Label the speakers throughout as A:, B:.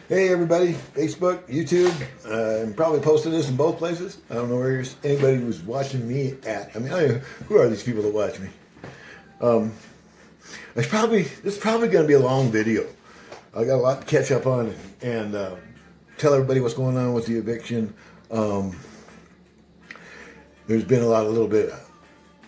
A: Hey everybody, Facebook, YouTube. I'm probably posting this in both places. I don't know where anybody was watching me at. I mean, who are these people that watch me? This is probably going to be a long video. I got a lot to catch up on and tell everybody what's going on with the eviction. There's been a little bit of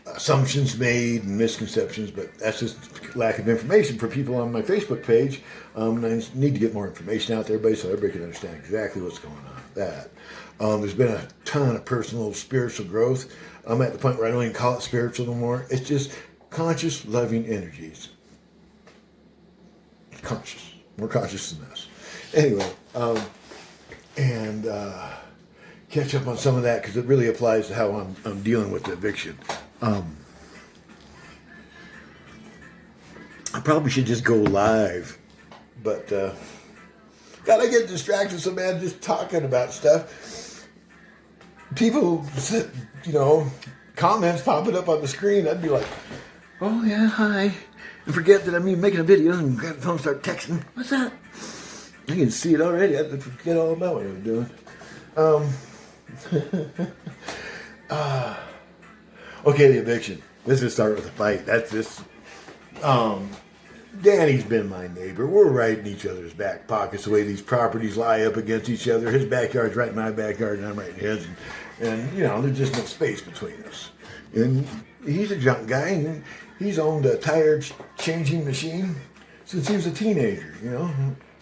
A: assumptions made and misconceptions, but that's just lack of information for people on my Facebook page. And I need to get more information out there, everybody, so everybody can understand exactly what's going on with that. There's been a ton of personal spiritual growth. I'm at the point where I don't even call it spiritual no more. It's just conscious, loving energies. Conscious. More conscious than us. Anyway, catch up on some of that because it really applies to how I'm dealing with the eviction. I probably should just go live, but God, I get distracted so bad just talking about stuff. People, comments popping up on the screen. I'd be like, "Oh yeah, hi," and forget that I'm even making a video and grab the phone and start texting. What's that? I can see it already. I forget all about what I was doing. Okay, the eviction. Let's just start with a fight. That's just, Danny's been my neighbor. We're right in each other's back pockets the way these properties lie up against each other. His backyard's right in my backyard and I'm right in his. And there's just no space between us. And he's a junk guy and he's owned a tire changing machine since he was a teenager,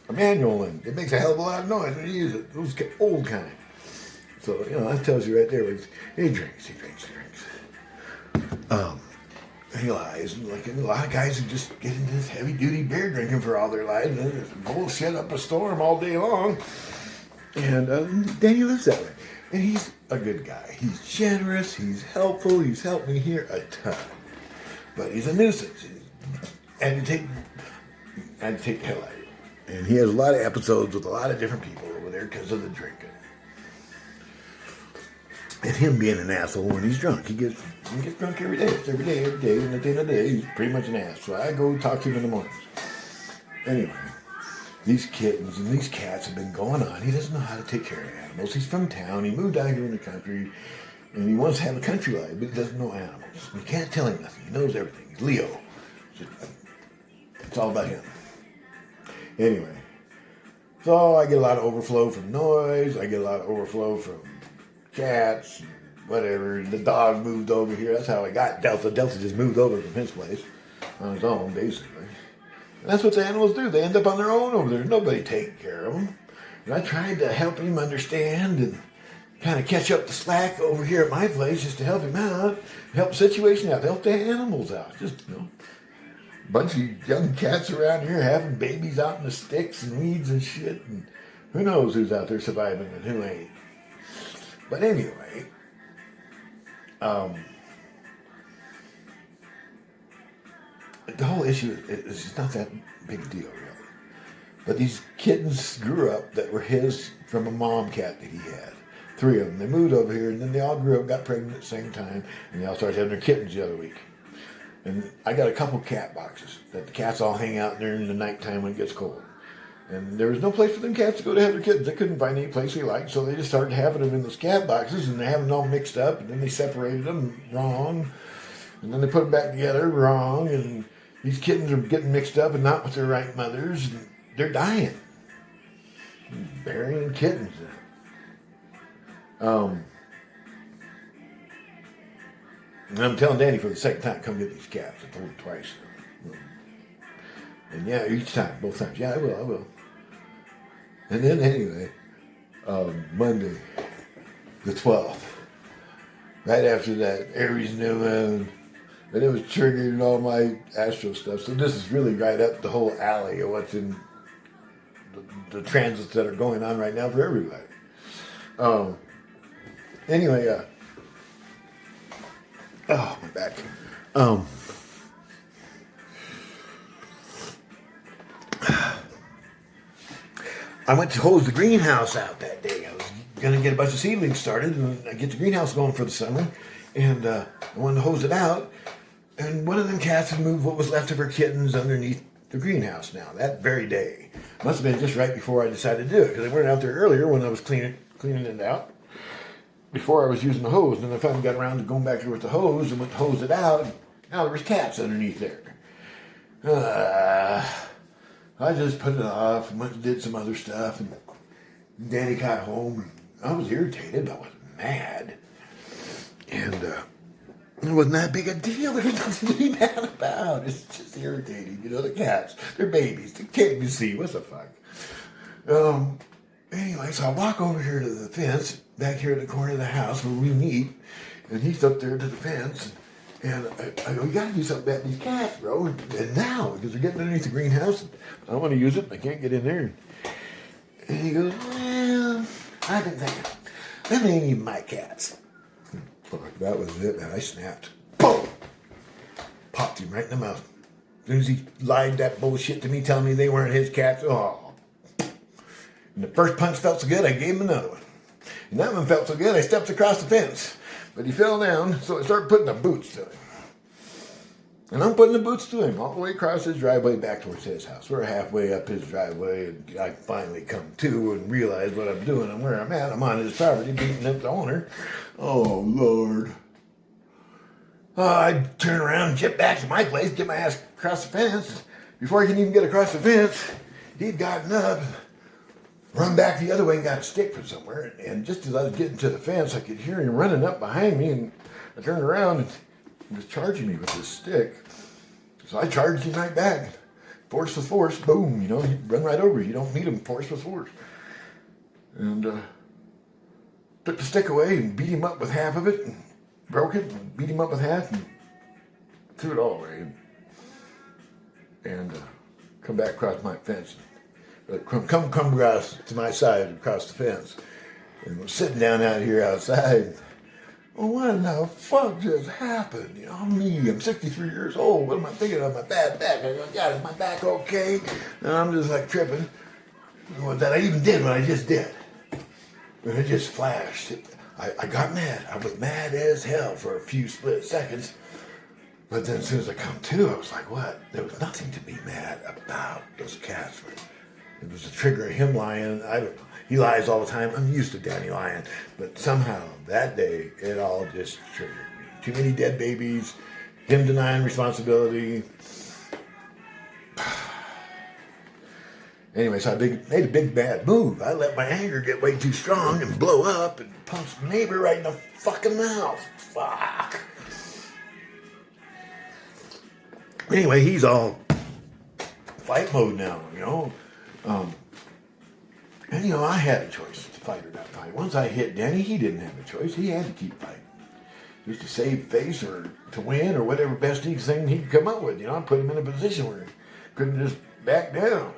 A: a manual, and it makes a hell of a lot of noise when you use it. Those old kind. So, that tells you right there. He drinks. He lies. Like a lot of guys who just get into this heavy-duty beer drinking for all their lives. And there's bullshit up a storm all day long. And Danny lives that way. And he's a good guy. He's generous. He's helpful. He's helped me here a ton. But he's a nuisance. And to take the hell out of you. And he has a lot of episodes with a lot of different people over there because of the drinking. And him being an asshole when he's drunk. He gets drunk every day. It's every day. And at the end of the day, he's pretty much an ass. So I go talk to him in the mornings. Anyway, these kittens and these cats have been going on. He doesn't know how to take care of animals. He's from town. He moved out here in the country. And he wants to have a country life, but he doesn't know animals. You can't tell him nothing. He knows everything. He's Leo. It's all about him. Anyway, so I get a lot of overflow from noise. I get a lot of overflow from cats, whatever. The dog moved over here. That's how I got Delta. Delta just moved over from his place on his own, basically. And that's what the animals do. They end up on their own over there. Nobody taking care of them. And I tried to help him understand and kind of catch up the slack over here at my place just to help him out, help the situation out, help the animals out. Just, a bunch of young cats around here having babies out in the sticks and weeds and shit. And who knows who's out there surviving and who ain't. But anyway, the whole issue is not that big a deal, really. But these kittens grew up that were his from a mom cat that he had. 3 of them. They moved over here, and then they all grew up, got pregnant at the same time, and they all started having their kittens the other week. And I got a couple cat boxes that the cats all hang out in there in the nighttime when it gets cold. And there was no place for them cats to go to have their kittens. They couldn't find any place they liked, so they just started having them in those cat boxes, and they have them all mixed up, and then they separated them wrong, and then they put them back together wrong, and these kittens are getting mixed up and not with their right mothers, and they're dying. Burying kittens. And I'm telling Danny for the second time, come get these cats. I told him twice. And yeah, each time, both times. Yeah, I will. And then anyway, Monday, the 12th, right after that Aries new moon, and it was triggering all my astro stuff. So this is really right up the whole alley of what's in the transits that are going on right now for everybody. Anyway, oh, my back. I went to hose the greenhouse out that day. I was going to get a bunch of seedlings started and I get the greenhouse going for the summer. And I wanted to hose it out. And one of them cats had moved what was left of her kittens underneath the greenhouse now, that very day. Must have been just right before I decided to do it, because I went out there earlier when I was cleaning it out, before I was using the hose. And then I finally got around to going back there with the hose and went to hose it out. And now there was cats underneath there. I just put it off and went and did some other stuff. And Danny got home. And I was irritated, but I wasn't mad. And it wasn't that big a deal. There was nothing to be mad about. It's just irritating. You know, the cats, they're babies. They can't even see. What the fuck? Anyway, so I walk over here to the fence, back here at the corner of the house where we meet. And he's up there to the fence. And I go, you got to do something about these cats, bro. And now, because they're getting underneath the greenhouse. I don't want to use it. I can't get in there. And he goes, well, I've been thinking, them ain't even my cats. Fuck, that was it, man. I snapped. Boom! Popped him right in the mouth. As soon as he lied that bullshit to me, telling me they weren't his cats. Oh. And the first punch felt so good, I gave him another one. And that one felt so good, I stepped across the fence. But he fell down, so I started putting the boots to him. And I'm putting the boots to him all the way across his driveway back towards his house. We're halfway up his driveway, and I finally come to and realize what I'm doing and where I'm at. I'm on his property, beating up the owner. Oh, Lord. I turn around and jet back to my place, get my ass across the fence. Before I can even get across the fence, he'd gotten up, run back the other way and got a stick from somewhere. And just as I was getting to the fence, I could hear him running up behind me, and I turned around and he was charging me with his stick. So I charged him right back. Force with force, boom, you know, he run right over you. You don't meet him force with force. And took the stick away and beat him up with half of it, and broke it, and beat him up with half, and threw it all away. And come back across my fence. Come across to my side, across the fence. And we're sitting down out here outside. Well, what the fuck just happened? You know, I'm 63 years old. What am I thinking of? My bad back. I go, God, is my back okay? And I'm just like tripping. Well, that I even did what I just did. And it just flashed. I got mad. I was mad as hell for a few split seconds. But then as soon as I come to, I was like, what? There was nothing to be mad about. Those cats were... It was a trigger of him lying. I don't know. He lies all the time. I'm used to Danny lying. But somehow, that day, it all just triggered me. Too many dead babies, him denying responsibility. Anyway, so I made a big bad move. I let my anger get way too strong and blow up and punch the neighbor right in the fucking mouth. Fuck. Anyway, he's all fight mode now, you know. And, you know, I had a choice to fight or not fight. Once I hit Denny, he didn't have a choice. He had to keep fighting. Just to save face or to win or whatever best thing he could come up with. You know, I put him in a position where he couldn't just back down.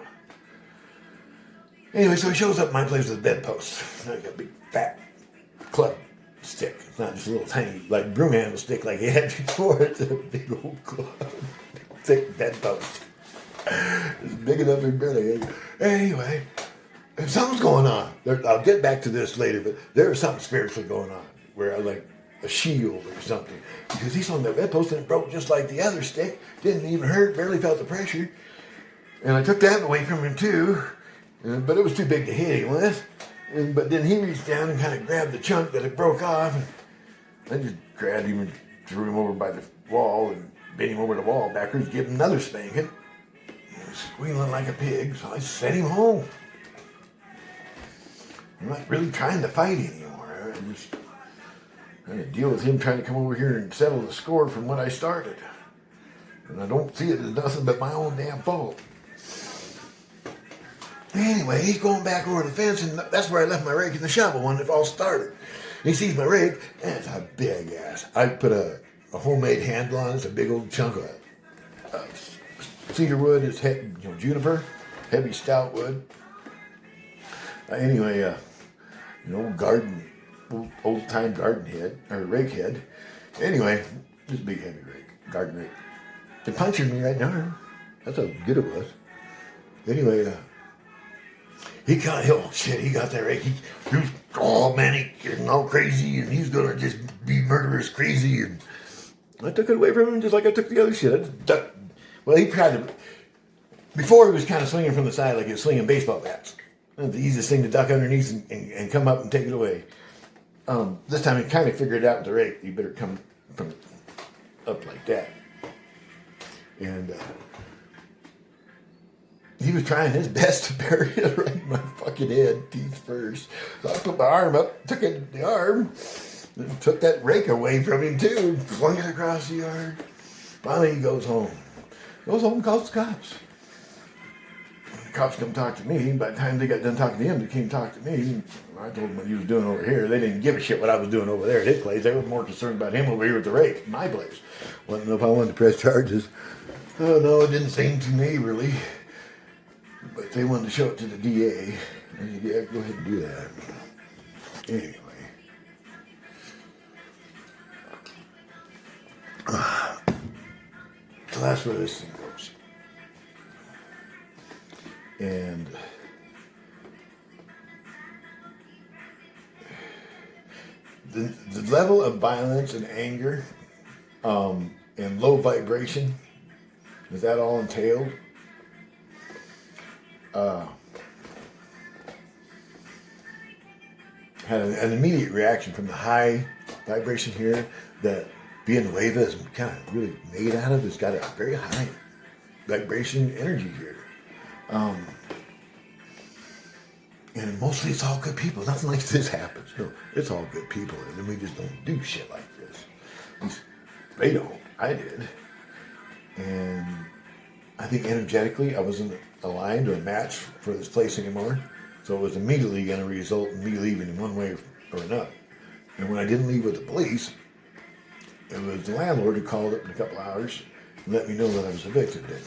A: Anyway, so he shows up at my place with a bedpost. Like a big, fat club stick. It's not just a little tiny, like broom handle stick like he had before. It's a big old club. Thick bedpost. It's big enough and barely. Anyway, and something's going on. I'll get back to this later, but there's something spiritually going on where I like a shield or something. Because he's on that bedpost and it broke just like the other stick. Didn't even hurt, barely felt the pressure. And I took that away from him too, but it was too big to hit him with. But then he reached down and kind of grabbed the chunk that it broke off. And I just grabbed him and threw him over by the wall and bent him over the wall backwards, give him another spanking. Squealing like a pig, so I sent him home. I'm not really trying to fight anymore. I'm just trying to deal with him trying to come over here and settle the score from what I started. And I don't see it as nothing but my own damn fault. Anyway, he's going back over the fence, and that's where I left my rake and the shovel when it all started. He sees my rake, and it's a big ass. I put a homemade handle on it. It's a big old chunk of cedar wood. It's juniper, heavy stout wood. Anyway, old time garden head or rake head. Anyway, this big heavy rake, garden rake. It punctured me right in the arm. That's how good it was. Anyway, he got that rake. He was all manic and all crazy, and he's gonna just be murderous crazy. And I took it away from him just like I took the other shit. I just ducked. Well, he tried to. Before he was kind of swinging from the side like he was swinging baseball bats. That's the easiest thing to duck underneath and come up and take it away. This time he kind of figured it out with the rake. You better come from up like that. And he was trying his best to bury it right in my fucking head, teeth first. So I put my arm up, took it the arm, and took that rake away from him too, flung it across the yard. Finally he goes home. Goes home and calls the cops. The cops come talk to me. By the time they got done talking to him, they came talk to me. I told them what he was doing over here. They didn't give a shit what I was doing over there at his place. They were more concerned about him over here with the rake, my place. Wanted to know if I wanted to press charges. Oh no, it didn't seem too neighborly. But they wanted to show it to the DA. I said, yeah, go ahead and do that. Anyway. So that's where this thing goes. And the level of violence and anger and low vibration that all entailed had an immediate reaction from the high vibration here that Villanueva is kind of really made out of. It's got a very high vibration energy here. And mostly it's all good people. Nothing like this happens. No, it's all good people. And we just don't do shit like this. At least they don't. I did. And I think energetically I wasn't aligned or a match for this place anymore. So it was immediately going to result in me leaving in one way or another. And when I didn't leave with the police, it was the landlord who called up in a couple hours and let me know that I was evicted. That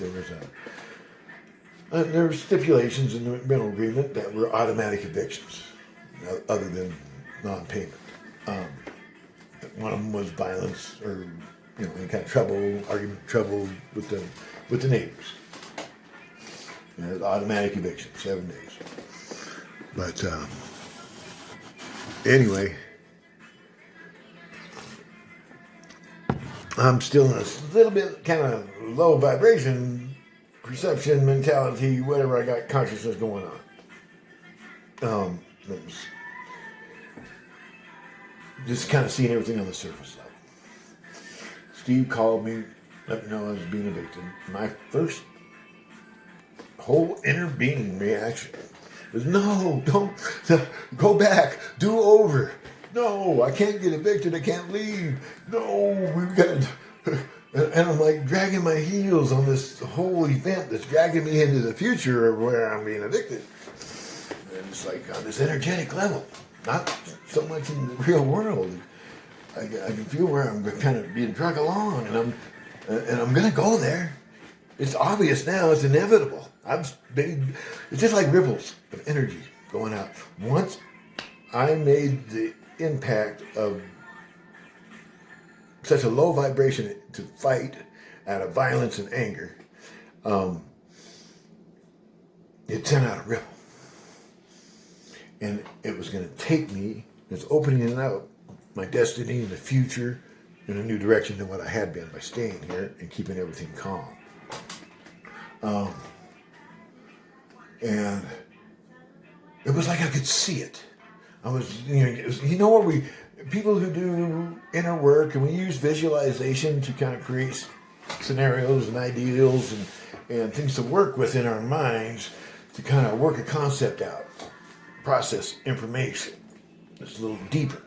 A: there were stipulations in the rental agreement that were automatic evictions, other than non-payment. One of them was violence or any kind of argument trouble with the neighbors. Automatic eviction, 7 days. But anyway, I'm still in a little bit kind of low vibration, perception, mentality, whatever. I got consciousness going on. Just kind of seeing everything on the surface level. Steve called me, let me know I was being evicted. My first whole inner being reaction was, no, don't, go back, do over. No, I can't get evicted, I can't leave. No, we've got to... And I'm like dragging my heels on this whole event that's dragging me into the future of where I'm being evicted. And it's like on this energetic level, not so much in the real world. I can feel where I'm kind of being dragged along, and I'm going to go there. It's obvious now. It's inevitable. It's just like ripples of energy going out. Once I made the impact of such a low vibration to fight out of violence and anger, it sent out a ripple. And it was going to take me, it's opening up my destiny and the future in a new direction than what I had been by staying here and keeping everything calm. And it was like I could see it. I was, where people who do inner work, and we use visualization to kind of create scenarios and ideals and things to work with in our minds to kind of work a concept out, process information. It's a little deeper.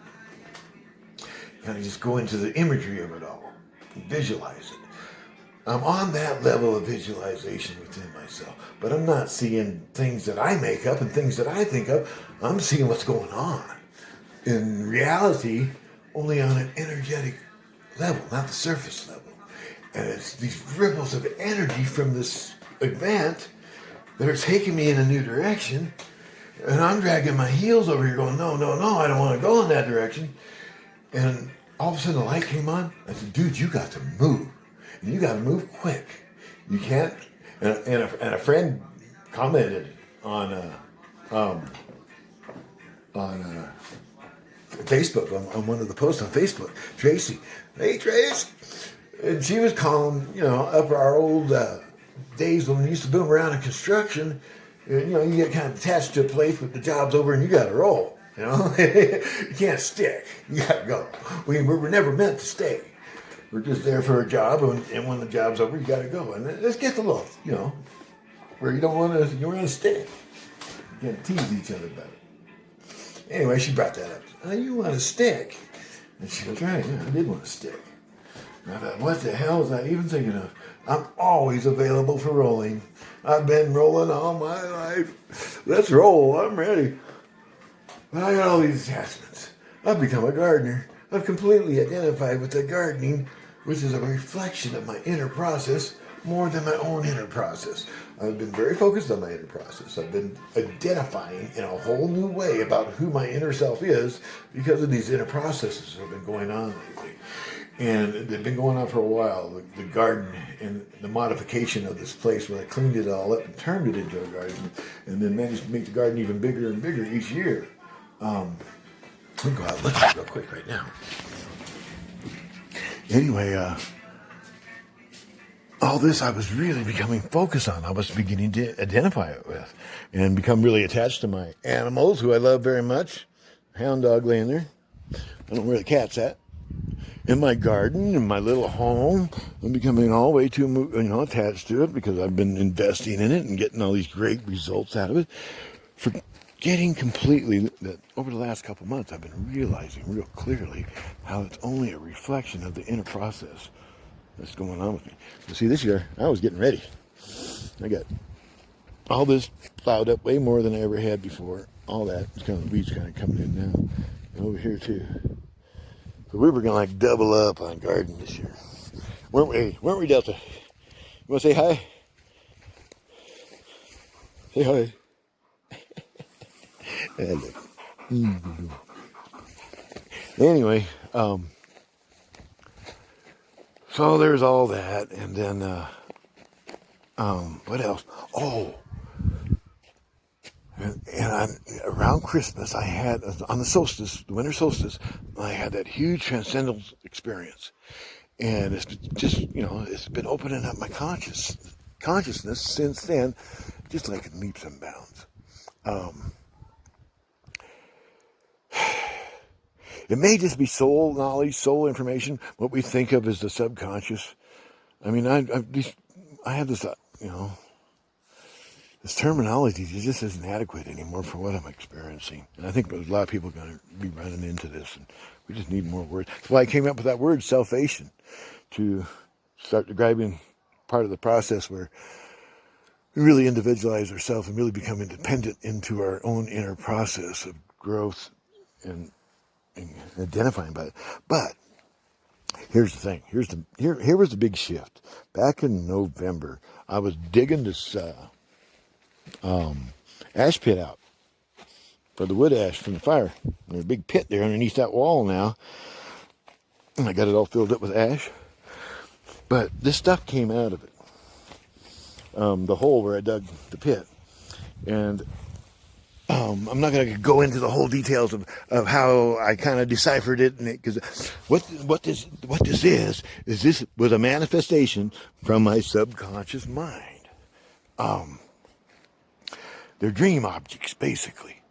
A: Kind of just go into the imagery of it all and visualize it. I'm on that level of visualization within myself, but I'm not seeing things that I make up and things that I think of. I'm seeing what's going on in reality, only on an energetic level, not the surface level. And it's these ripples of energy from this event that are taking me in a new direction. And I'm dragging my heels over here going, no, I don't want to go in that direction. And all of a sudden the light came on. I said, dude, you got to move. And you got to move quick. You can't. And a friend commented on Facebook, on one of the posts on Facebook, Tracy. Hey, Trace. And she was calling, up our old days when we used to boom around in construction, you know, you get kind of attached to a place with the job's over and you got to roll. You know, you can't stick. You got to go. We were never meant to stay. We're just there for a job, and when the job's over, you got to go. And this gets a little, you know, where you don't want to stick. You can't tease each other about it. Anyway, she brought that up. Oh, you want to stick? And she goes, right, yeah, I did want to stick. And I thought, what the hell was I even thinking of? I'm always available for rolling. I've been rolling all my life. Let's roll. I'm ready. But I got all these attachments. I've become a gardener. I've completely identified with the gardening, which is a reflection of my inner process more than my own inner process. I've been very focused on my inner process. I've been identifying in a whole new way about who my inner self is because of these inner processes that have been going on lately. And they've been going on for a while. The garden and the modification of this place where I cleaned it all up and turned it into a garden and then managed to make the garden even bigger and bigger each year. Let me go out and look at it real quick right now. Anyway, all this I was really becoming focused on. I was beginning to identify it with and become really attached to my animals, who I love very much. Hound dog laying there. I don't know where the cat's at. In my garden, in my little home. I'm becoming all way too, attached to it because I've been investing in it and getting all these great results out of it. Forgetting completely that over the last couple months, I've been realizing real clearly how it's only a reflection of the inner process that's going on with me. You see, this year, I was getting ready. I got all this plowed up way more than I ever had before. All that, the weeds kind of coming in now. And over here, too. So we were going to like double up on garden this year. Weren't we, Delta? You want to say hi? Say hi. Anyway, so there's all that, and then, what else? Oh, and around Christmas, I had, on the solstice, the winter solstice, I had that huge transcendental experience. And it's just, it's been opening up my consciousness since then, just like in leaps and bounds. It may just be soul knowledge, soul information, what we think of as the subconscious. I mean, I have this, this terminology just isn't adequate anymore for what I'm experiencing. And I think a lot of people are going to be running into this, and we just need more words. That's why I came up with that word, selfation, to start describing part of the process where we really individualize ourselves and really become independent into our own inner process of growth and identifying by it. But here's the thing. Here was the big shift. Back in November, I was digging this ash pit out for the wood ash from the fire. There's a big pit there underneath that wall now. And I got it all filled up with ash. But this stuff came out of it. The hole where I dug the pit. And I'm not going to go into the whole details of how I kind of deciphered it, because what this is this was a manifestation from my subconscious mind. They're dream objects, basically,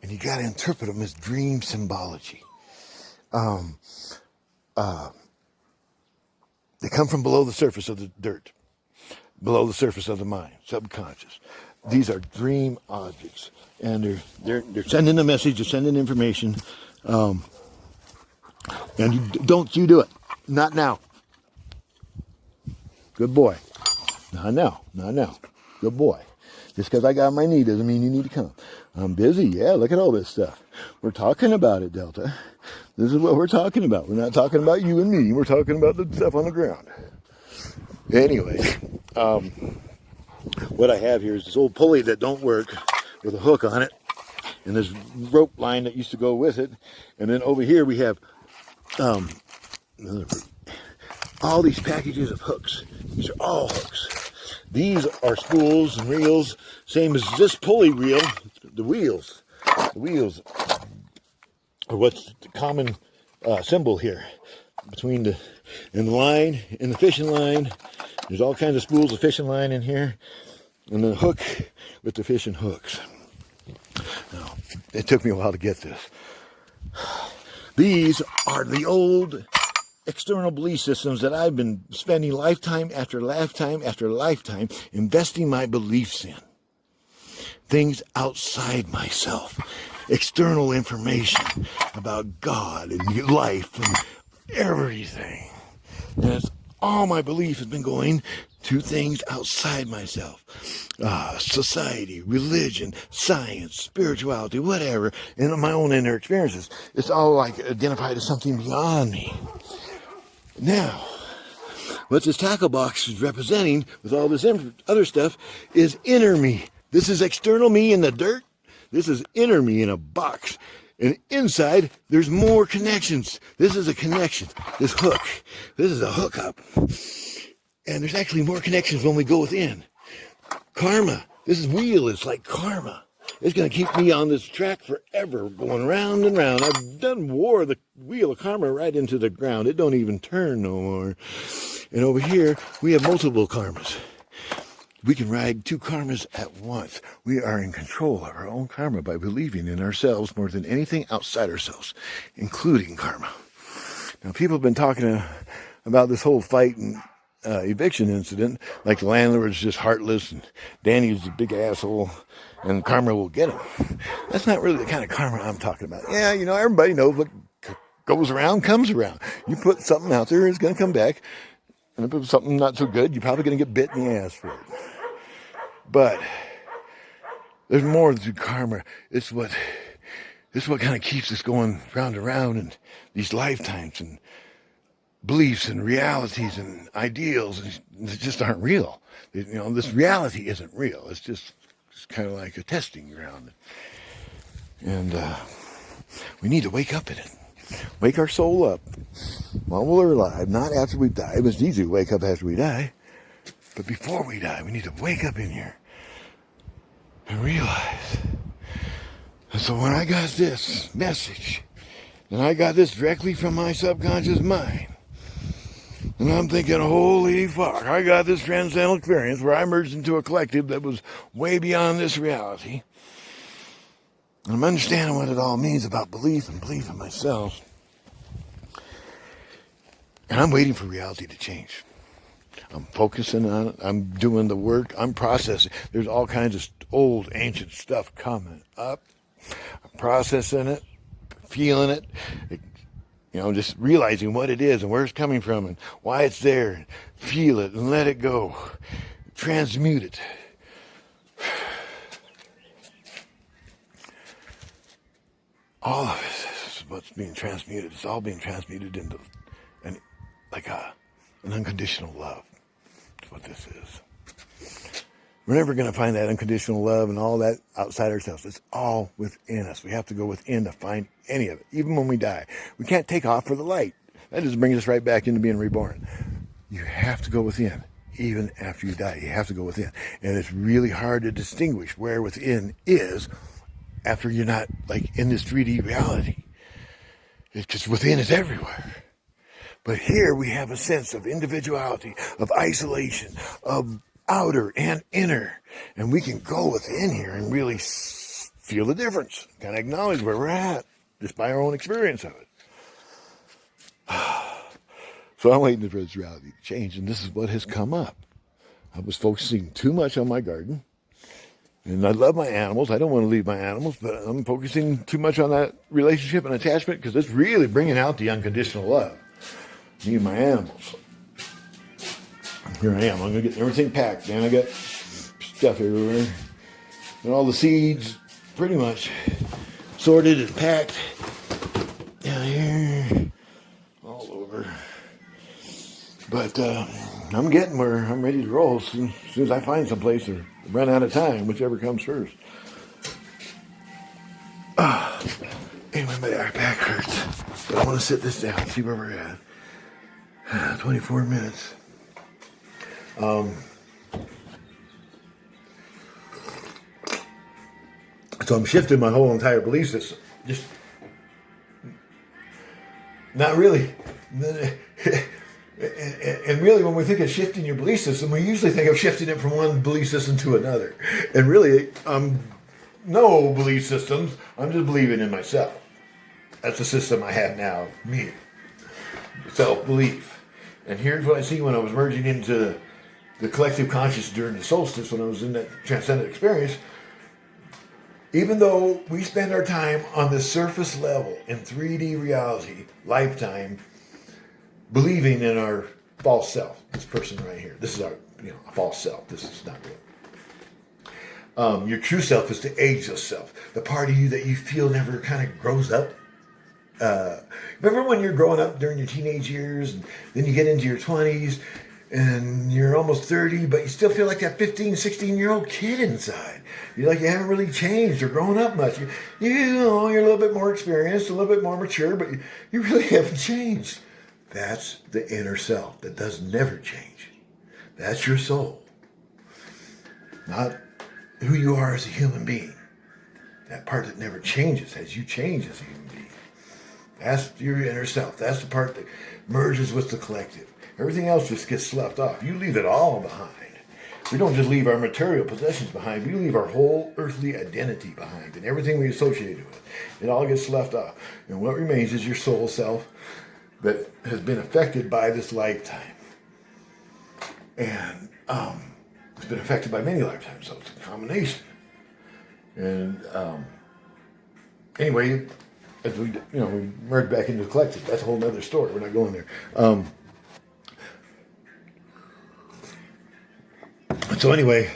A: and you got to interpret them as dream symbology. They come from below the surface of the dirt, below the surface of the mind, subconscious. These are dream objects, and they're sending a message, they're sending information, and don't you do it. Not now. Good boy. Not now. Good boy. Just because I got my knee doesn't mean you need to come. I'm busy. Yeah, look at all this stuff. We're talking about it, Delta. This is what we're talking about. We're not talking about you and me. We're talking about the stuff on the ground. Anyway, what I have here is this old pulley that don't work with a hook on it, and this rope line that used to go with it. And then over here we have all these packages of hooks. These are all hooks. These are spools and reels, same as this pulley reel. The wheels are what's the common symbol here between the line and the fishing line. There's all kinds of spools of fishing line in here, and the hook with the fishing hooks. Now, it took me a while to get this. These are the old external belief systems that I've been spending lifetime after lifetime after lifetime investing my beliefs in. Things outside myself, external information about God and life and everything. And it's all my belief has been going to things outside myself. Society, religion, science, spirituality, whatever, and my own inner experiences. It's all like identified as something beyond me. Now, what this tackle box is representing with all this other stuff is inner me. This is external me in the dirt. This is inner me in a box. And inside, there's more connections. This is a connection. This hook. This is a hookup. And there's actually more connections when we go within. Karma. This wheel is like karma. It's going to keep me on this track forever, going round and round. I've wore the wheel of karma right into the ground. It don't even turn no more. And over here, we have multiple karmas. We can ride 2 karmas at once. We are in control of our own karma by believing in ourselves more than anything outside ourselves, including karma. Now, people have been talking about this whole fight and eviction incident, like the landlord's just heartless and Danny's a big asshole and karma will get him. That's not really the kind of karma I'm talking about. Yeah, everybody knows what goes around comes around. You put something out there, it's going to come back. And if it was something not so good, you're probably going to get bit in the ass for it. But there's more to karma. It's what kind of keeps us going round and round in these lifetimes and beliefs and realities and ideals that just aren't real. This reality isn't real. It's just kind of like a testing ground. And we need to wake up in it. Wake our soul up while we're alive, not after we die. It's easy to wake up after we die. But before we die, we need to wake up in here and realize. And so when I got this message, and I got this directly from my subconscious mind, and I'm thinking, holy fuck, I got this transcendental experience where I merged into a collective that was way beyond this reality. And I'm understanding what it all means about belief and belief in myself. And I'm waiting for reality to change. I'm focusing on it. I'm doing the work. I'm processing. There's all kinds of old, ancient stuff coming up. I'm processing it, feeling it, just realizing what it is and where it's coming from and why it's there. Feel it and let it go. Transmute it. All of it is what's being transmuted. It's all being transmuted into an unconditional love. That's what this is. We're never going to find that unconditional love and all that outside ourselves. It's all within us. We have to go within to find any of it, even when we die. We can't take off for the light. That just brings us right back into being reborn. You have to go within. Even after you die, you have to go within. And it's really hard to distinguish where within is after you're not in this 3D reality. It's just within is everywhere. But here we have a sense of individuality, of isolation, of outer and inner. And we can go within here and really feel the difference. Kind of acknowledge where we're at just by our own experience of it. So I'm waiting for this reality to change. And this is what has come up. I was focusing too much on my garden. And I love my animals. I don't want to leave my animals, but I'm focusing too much on that relationship and attachment because it's really bringing out the unconditional love. Me and my animals. Here I am. I'm going to get everything packed, man. I got stuff everywhere. And all the seeds pretty much sorted and packed down here. All over. But I'm getting where I'm ready to roll as soon as I find some place or run out of time, whichever comes first. Anyway, my back hurts. But I want to sit this down, see where we're at. 24 minutes. So I'm shifting my whole entire belief system. Just not really. And And really, when we think of shifting your belief system, we usually think of shifting it from one belief system to another. And really, no belief systems. I'm just believing in myself. That's the system I have now, me. Self-belief. And here's what I see when I was merging into the collective conscious during the solstice, when I was in that transcendent experience. Even though we spend our time on the surface level in 3D reality, lifetime, believing in our false self, this person right here, this is our a false self, this is not real. Your true self is the ageless self, the part of you that you feel never kind of grows up. Remember when you're growing up during your teenage years, and then you get into your 20s, and you're almost 30, but you still feel like that 15, 16-year-old kid inside. You're like, you haven't really changed or grown up much. You're a little bit more experienced, a little bit more mature, but you really haven't changed. That's the inner self that does never change. That's your soul. Not who you are as a human being. That part that never changes as you change as a human being. That's your inner self. That's the part that merges with the collective. Everything else just gets sloughed off. You leave it all behind. We don't just leave our material possessions behind. We leave our whole earthly identity behind and everything we associate it with. It all gets sloughed off. And what remains is your soul self that has been affected by this lifetime. And it's been affected by many lifetimes, so it's a combination. And anyway, as we merge back into the collective, that's a whole other story. We're not going there. So anyway,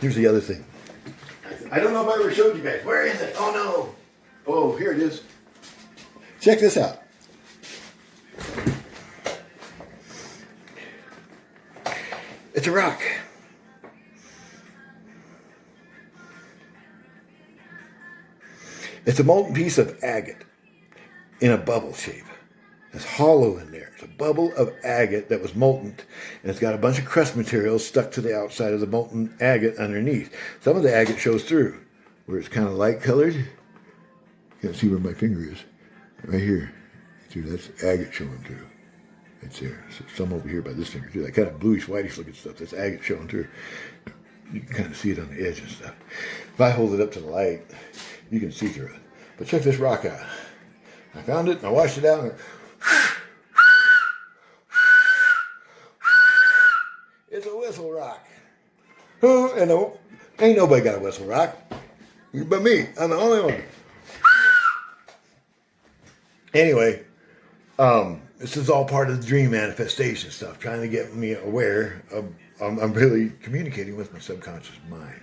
A: here's the other thing. I don't know if I ever showed you guys. Where is it? Oh no! Oh, here it is. Check this out. It's a rock. It's a molten piece of agate in a bubble shape. It's hollow in there. It's a bubble of agate that was molten, and it's got a bunch of crust material stuck to the outside of the molten agate underneath. Some of the agate shows through, where it's kind of light colored. You can see where my finger is, right here. See, that's agate showing through. It's there. So some over here by this finger too. That kind of bluish, whitish looking stuff. That's agate showing through. You can kind of see it on the edge and stuff. If I hold it up to the light, you can see through it. But check this rock out. I found it and I washed it out. And it's a whistle rock. Ain't nobody got a whistle rock but me. I'm the only one. Anyway, this is all part of the dream manifestation stuff, trying to get me aware of I'm really communicating with my subconscious mind.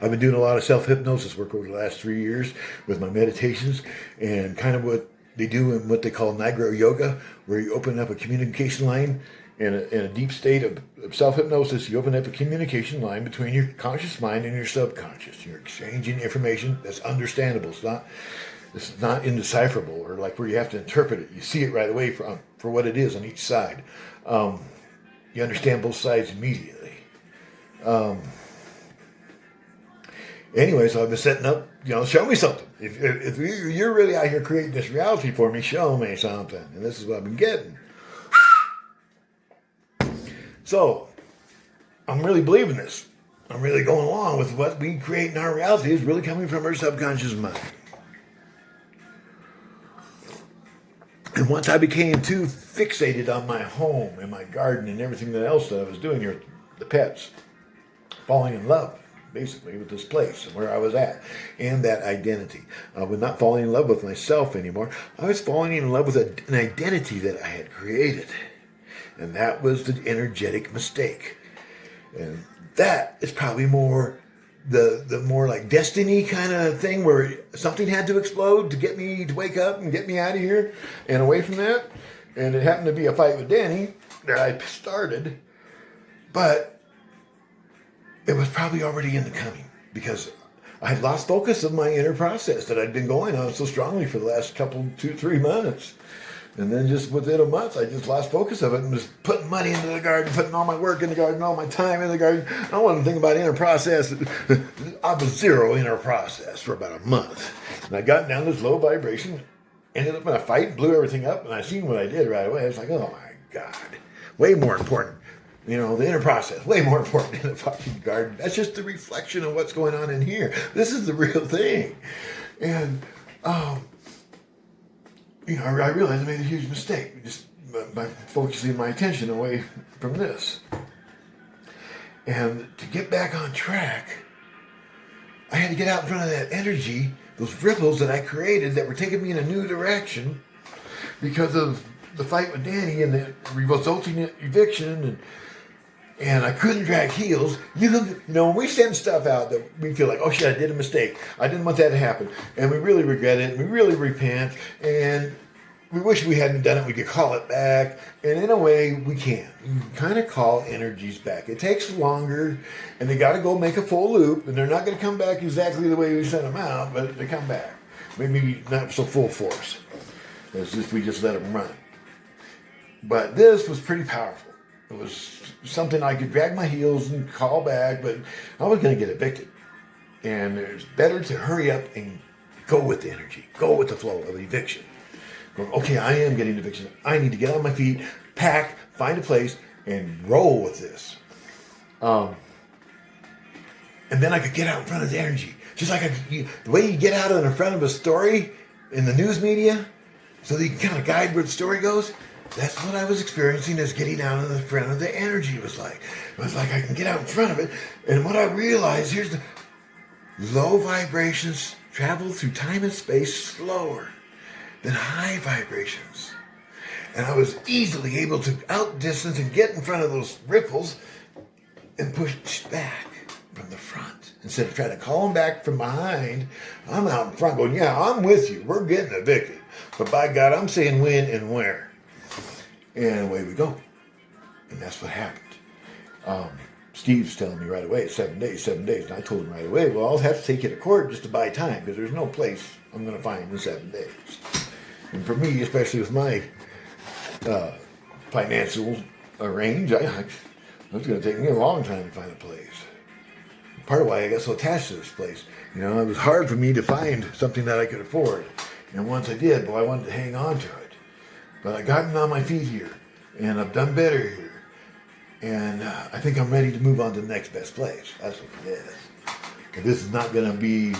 A: I've been doing a lot of self-hypnosis work over the last 3 years with my meditations, and kind of what they do in what they call Nigro yoga, where you open up a communication line in a deep state of self-hypnosis. You open up a communication line between your conscious mind and your subconscious. You're exchanging information that's understandable. It's not indecipherable, or like where you have to interpret it. You see it right away for what it is on each side. You understand both sides immediately. Anyway, so I've been setting up, show me something. If you're really out here creating this reality for me, show me something. And this is what I've been getting. So, I'm really believing this. I'm really going along with what we create in our reality is really coming from our subconscious mind. And once I became too fixated on my home and my garden and everything else that I was doing here, the pets, falling in love, basically, with this place and where I was at and that identity. I was not falling in love with myself anymore. I was falling in love with an identity that I had created. And that was the energetic mistake. And that is probably more the more like destiny kind of thing, where something had to explode to get me to wake up and get me out of here and away from that. And it happened to be a fight with Danny that I started. But it was probably already in the coming, because I had lost focus of my inner process that I'd been going on so strongly for the last 2-3 months. And then just within a month, I just lost focus of it and was putting money into the garden, putting all my work in the garden, all my time in the garden. I wasn't thinking about inner process. I was zero inner process for about a month. And I got down this low vibration ended up in a fight, blew everything up, and I seen what I did right away. I was like, oh my God. Way more important. The inner process, way more important than the fucking garden. That's just the reflection of what's going on in here. This is the real thing. And, I realized I made a huge mistake just by focusing my attention away from this. And to get back on track, I had to get out in front of that energy, those ripples that I created that were taking me in a new direction because of the fight with Danny and the resulting eviction, and I couldn't drag heels. When we send stuff out that we feel like, oh shit, I did a mistake. I didn't want that to happen. And we really regret it, and we really repent, and we wish we hadn't done it. We could call it back. And in a way, we can. You can kind of call energies back. It takes longer, and they got to go make a full loop, and they're not going to come back exactly the way we sent them out, but they come back. Maybe not so full force as if we just let them run. But this was pretty powerful. It was something I could drag my heels and call back, but I was going to get evicted. And it's better to hurry up and go with the energy, go with the flow of eviction. Going, okay, I am getting eviction. I need to get on my feet, pack, find a place, and roll with this. And then I could get out in front of the energy. Just like the way you get out in front of a story in the news media, so that you can kind of guide where the story goes. That's what I was experiencing as getting out in the front of the energy was like. It was like I can get out in front of it. And what I realized, here's the low vibrations travel through time and space slower than high vibrations. And I was easily able to outdistance and get in front of those ripples and push back from the front. Instead of trying to call them back from behind, I'm out in front going, yeah, I'm with you. We're getting evicted. But by God, I'm saying when and where. And away we go. And that's what happened. Steve's telling me right away, 7 days. And I told him right away, well, I'll have to take you to court just to buy time because there's no place I'm going to find in 7 days. And for me, especially with my financial range, it's going to take me a long time to find a place. Part of why I got so attached to this place. It was hard for me to find something that I could afford. And once I did, I wanted to hang on to it. But I've gotten on my feet here, and I've done better here. And I think I'm ready to move on to the next best place. That's what it is. But this is not going to be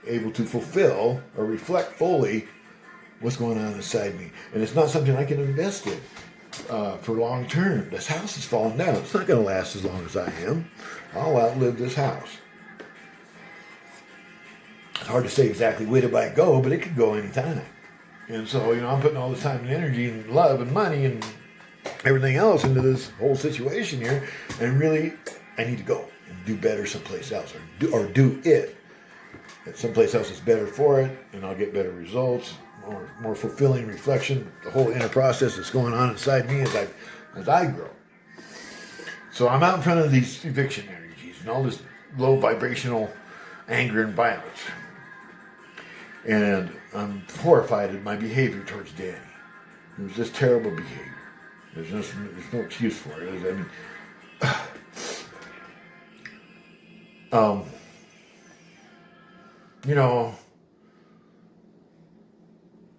A: able to fulfill or reflect fully what's going on inside me. And it's not something I can invest in for long term. This house is falling down. It's not going to last as long as I am. I'll outlive this house. It's hard to say exactly when it might go, but it could go anytime. And so, I'm putting all this time and energy and love and money and everything else into this whole situation here. And really, I need to go and do better someplace else or do it. And someplace else is better for it, and I'll get better results, more fulfilling reflection, the whole inner process that's going on inside me as I grow. So I'm out in front of these eviction energies and all this low vibrational anger and violence. And I'm horrified at my behavior towards Danny. It was just terrible behavior. There's no excuse for it.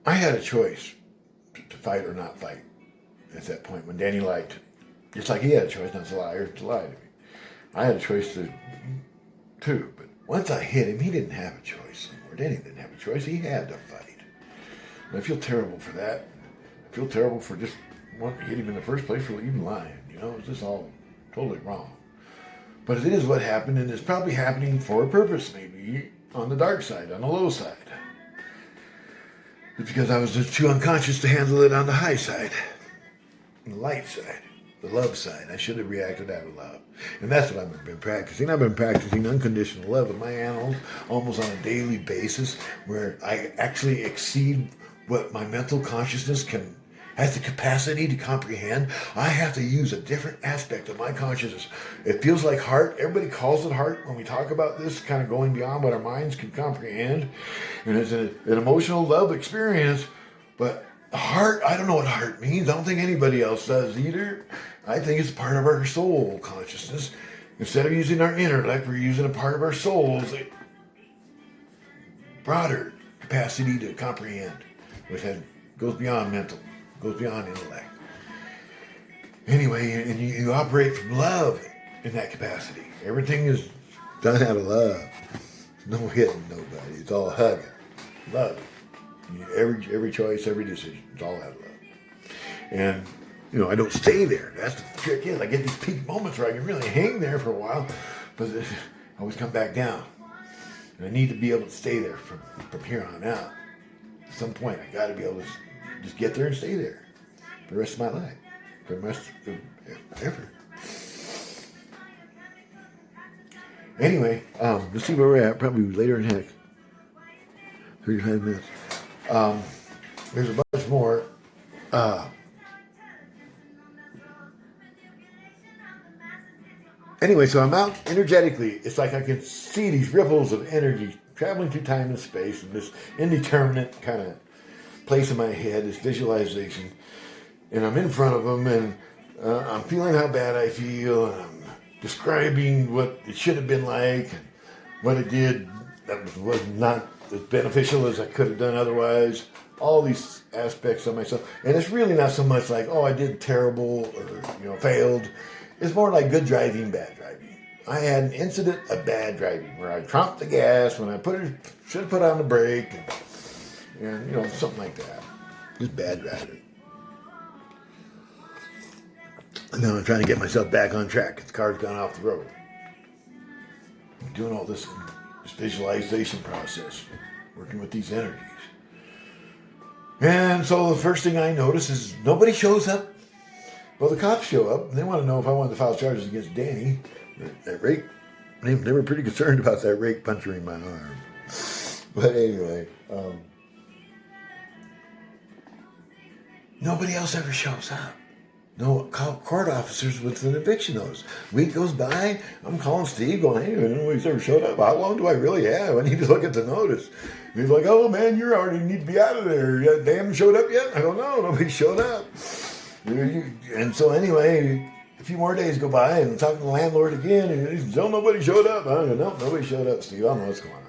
A: I had a choice to fight or not fight at that point when Danny lied to me. Just like he had a choice not to lie or to lie to me. I had a choice too, but once I hit him, he didn't have a choice anymore. Danny didn't have a choice. He had to fight. And I feel terrible for that. I feel terrible for just wanting to hit him in the first place for even lying. It's just all totally wrong. But it is what happened, and it's probably happening for a purpose, maybe, on the dark side, on the low side. It's because I was just too unconscious to handle it on the high side, on the light side, the love side. I should have reacted out of love. And that's what I've been practicing. I've been practicing unconditional love with my animals almost on a daily basis, where I actually exceed what my mental consciousness has the capacity to comprehend. I have to use a different aspect of my consciousness. It feels like heart. Everybody calls it heart when we talk about this, kind of going beyond what our minds can comprehend. And it's an emotional love experience. But heart, I don't know what heart means. I don't think anybody else does either. I think it's part of our soul consciousness. Instead of using our intellect, we're using a part of our soul's broader capacity to comprehend which goes beyond mental, goes beyond intellect. Anyway, and you operate from love in that capacity. Everything is done out of love. No hitting nobody. It's all hugging. Love. Every choice, every decision, it's all out of love. And, I don't stay there. That's the trick is I get these peak moments where I can really hang there for a while, but I always come back down. And I need to be able to stay there from here on out. At some point, I got to be able to just get there and stay there for the rest of my life, for the rest of ever. Anyway, let's see where we're at. Probably later in heck. 35 minutes. There's a bunch more. Anyway, so I'm out energetically. It's like I can see these ripples of energy traveling through time and space in this indeterminate kind of place in my head, this visualization. And I'm in front of them, and I'm feeling how bad I feel, and I'm describing what it should have been like, and what it did that was not as beneficial as I could have done otherwise. All these aspects of myself. And it's really not so much like, I did terrible or, failed. It's more like good driving, bad driving. I had an incident of bad driving where I trumped the gas when I should have put on the brake and something like that. Just bad driving. And now I'm trying to get myself back on track. The car's gone off the road. I'm doing all this visualization process, working with these energies. And so the first thing I notice is nobody shows up. Well, the cops show up, and they want to know if I wanted to file charges against Danny, that rake. They were pretty concerned about that rake puncturing my arm. But anyway, nobody else ever shows up. No court officers with an eviction notice. Week goes by, I'm calling Steve going, hey, nobody's ever showed up. How long do I really have? I need to look at the notice. And he's like, oh man, you already need to be out of there. They haven't showed up yet? I don't know, nobody showed up. And so anyway, a few more days go by, and I'm talking to the landlord again, and he's still nobody showed up. I go, no, nobody showed up, Steve. I don't know what's going on.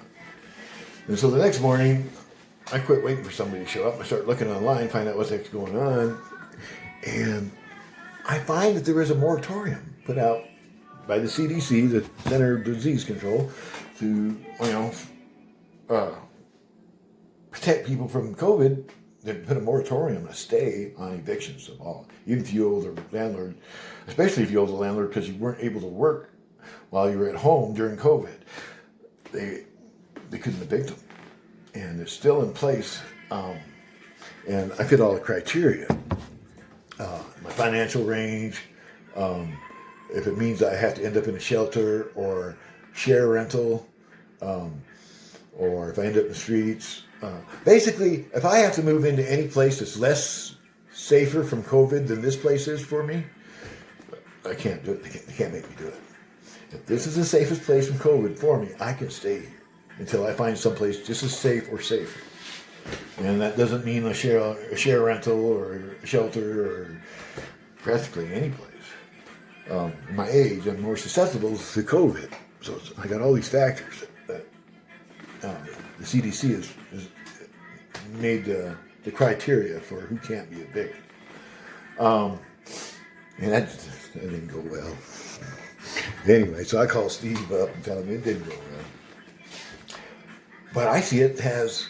A: And so the next morning, I quit waiting for somebody to show up. I start looking online, find out what the heck's going on. And I find that there is a moratorium put out by the CDC, the Center for Disease Control, to, protect people from COVID. They put a moratorium, a stay on evictions of all. Even if you owe the landlord, especially if you owe the landlord because you weren't able to work while you were at home during COVID, they couldn't evict them. And it's still in place. And I fit all the criteria. My financial range, if it means I have to end up in a shelter or share rental, or if I end up in the streets. Basically, if I have to move into any place that's less safer from COVID than this place is for me, I can't do it. They can't make me do it. If this is the safest place from COVID for me, I can stay here until I find someplace just as safe or safer. And that doesn't mean a share rental or a shelter or practically any place. My age, I'm more susceptible to COVID. So I got all these factors that the CDC has made the criteria for who can't be evicted. And that didn't go well. Anyway, so I called Steve up and tell him it didn't go well. But I see it as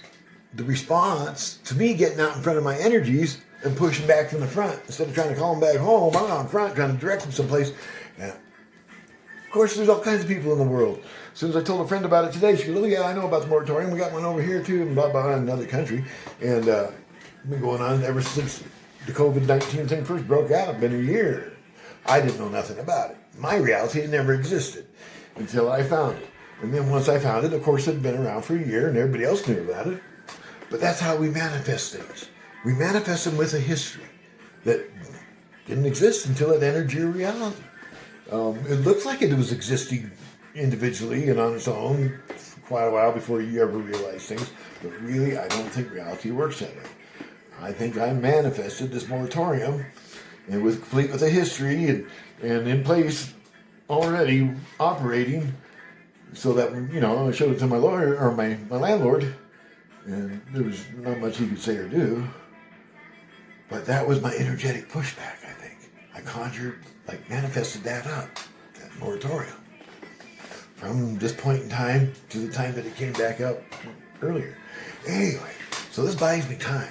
A: the response to me getting out in front of my energies and pushing back from the front. Instead of trying to call them back home, I'm out in front trying to direct them someplace. And of course, there's all kinds of people in the world. As soon as I told a friend about it today, she goes, oh yeah, I know about the moratorium. We got one over here too, and blah, blah, in another country. And it's been going on ever since the COVID-19 thing first broke out. It's been a year. I didn't know nothing about it. My reality had never existed until I found it. And then once I found it, of course, it had been around for a year and everybody else knew about it. But that's how we manifest things. We manifest them with a history that didn't exist until it entered your reality. It looks like it was existing individually and on its own for quite a while before you ever realized things. But really, I don't think reality works that way. I think I manifested this moratorium and was complete with a history and in place already operating so that, I showed it to my lawyer or my landlord. And there was not much he could say or do. But that was my energetic pushback, I think. I conjured, manifested that up, that moratorium. From this point in time to the time that it came back up earlier. Anyway, so this buys me time.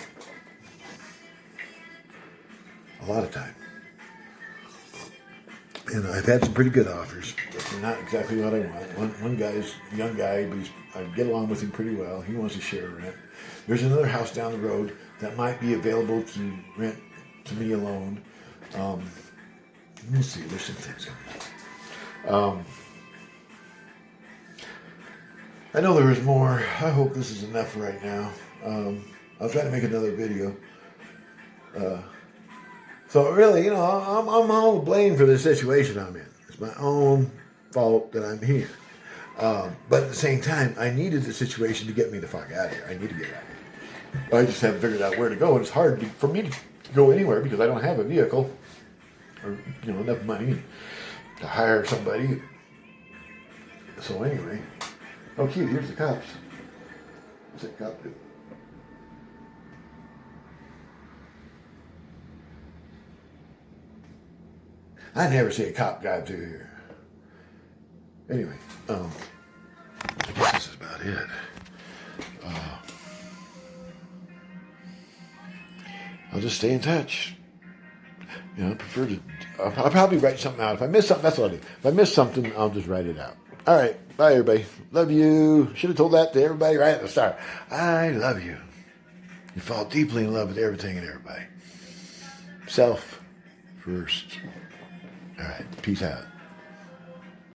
A: A lot of time. And I've had some pretty good offers, but they're not exactly what I want. One guy's a young guy, but I get along with him pretty well. He wants to share rent. There's another house down the road that might be available to rent to me alone. Let me see, there's some things coming up. I know there is more. I hope this is enough for right now. I'll try to make another video. So really, I'm all to blame for the situation I'm in. It's my own fault that I'm here. But at the same time, I needed the situation to get me the fuck out of here. I need to get out of here. I just haven't figured out where to go, and it's hard for me to go anywhere because I don't have a vehicle or enough money to hire somebody. So anyway, oh cute, here's the cops. What's that cop do? I never see a cop drive through here. Anyway, I guess this is about it. I'll just stay in touch. I prefer to. I'll probably write something out. If I miss something, that's what I'll do. If I miss something, I'll just write it out. All right. Bye, everybody. Love you. Should have told that to everybody right at the start. I love you. You fall deeply in love with everything and everybody. Self first. All right. Peace out.